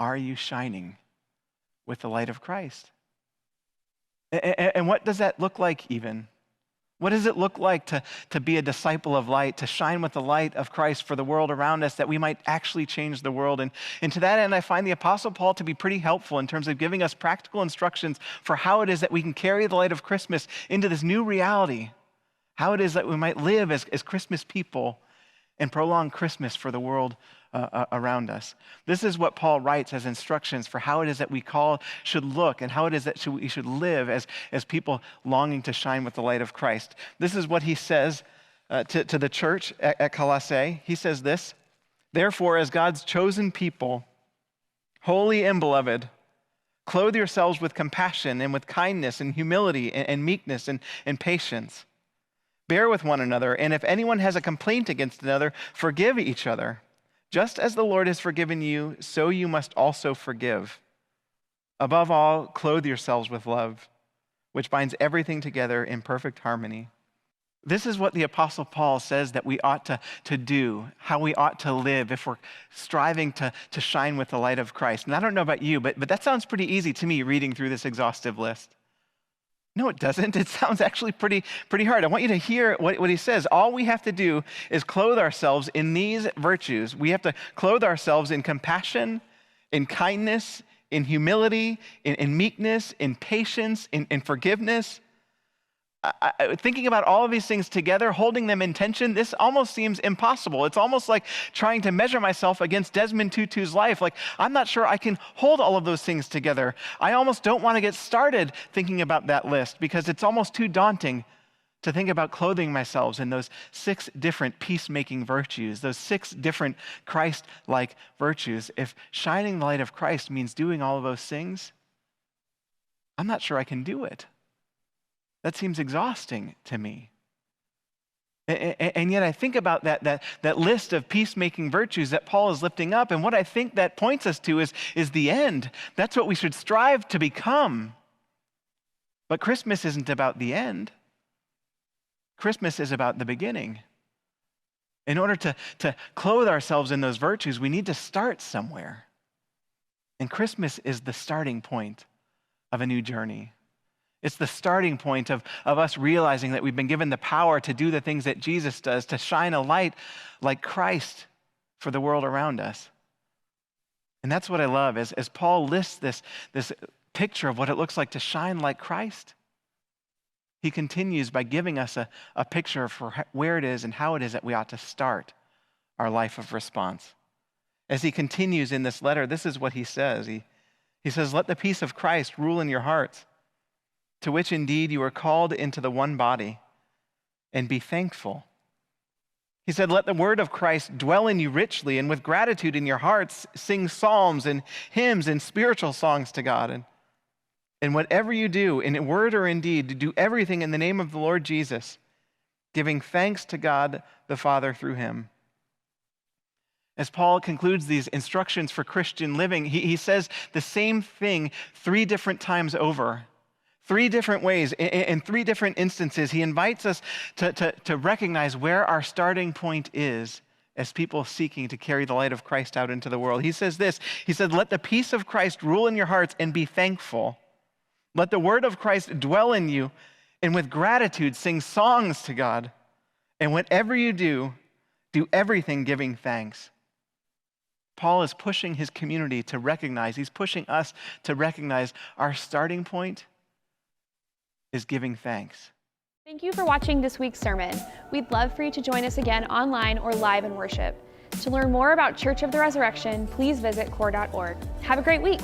are you shining with the light of Christ? And what does that look like even? What does it look like to be a disciple of light, to shine with the light of Christ for the world around us, that we might actually change the world? And to that end, I find the Apostle Paul to be pretty helpful in terms of giving us practical instructions for how it is that we can carry the light of Christmas into this new reality, how it is that we might live as Christmas people and prolong Christmas for the world around us. This is what Paul writes as instructions for how it is that we should look and how it is that we should live as people longing to shine with the light of Christ. This is what he says to the church at Colossae. He says this: "Therefore, as God's chosen people, holy and beloved, clothe yourselves with compassion and with kindness and humility and meekness and patience. Bear with one another, and if anyone has a complaint against another, forgive each other. Just as the Lord has forgiven you, so you must also forgive. Above all, clothe yourselves with love, which binds everything together in perfect harmony." This is what the Apostle Paul says that we ought to do, how we ought to live if we're striving to shine with the light of Christ. And I don't know about you, but that sounds pretty easy to me reading through this exhaustive list. No, it doesn't. It sounds actually pretty hard. I want you to hear what he says. All we have to do is clothe ourselves in these virtues. We have to clothe ourselves in compassion, in kindness, in humility, in meekness, in patience, in forgiveness. Thinking about all of these things together, holding them in tension, this almost seems impossible. It's almost like trying to measure myself against Desmond Tutu's life. Like, I'm not sure I can hold all of those things together. I almost don't want to get started thinking about that list because it's almost too daunting to think about clothing myself in those 6 different peacemaking virtues, those 6 different Christ-like virtues. If shining the light of Christ means doing all of those things, I'm not sure I can do it. That seems exhausting to me. And yet I think about that list of peacemaking virtues that Paul is lifting up, and what I think that points us to is the end. That's what we should strive to become. But Christmas isn't about the end. Christmas is about the beginning. In order to clothe ourselves in those virtues, we need to start somewhere. And Christmas is the starting point of a new journey. It's the starting point of us realizing that we've been given the power to do the things that Jesus does, to shine a light like Christ for the world around us. And that's what I love, as Paul lists this picture of what it looks like to shine like Christ. He continues by giving us a picture for where it is and how it is that we ought to start our life of response. As he continues in this letter, this is what he says. He says, "Let the peace of Christ rule in your hearts, to which indeed you are called into the one body, and be thankful." He said, "Let the word of Christ dwell in you richly, and with gratitude in your hearts, sing psalms and hymns and spiritual songs to God. And whatever you do, in word or in deed, do everything in the name of the Lord Jesus, giving thanks to God the Father through him." As Paul concludes these instructions for Christian living, he says the same thing 3 different times over. 3 different ways, in 3 different instances. He invites us to recognize where our starting point is as people seeking to carry the light of Christ out into the world. He says this, he said, "Let the peace of Christ rule in your hearts and be thankful. Let the word of Christ dwell in you, and with gratitude sing songs to God. And whatever you do, do everything giving thanks." Paul is pushing his community to recognize, he's pushing us to recognize our starting point is giving thanks. Thank you for watching this week's sermon. We'd love for you to join us again online or live in worship. To learn more about Church of the Resurrection, please visit core.org. Have a great week.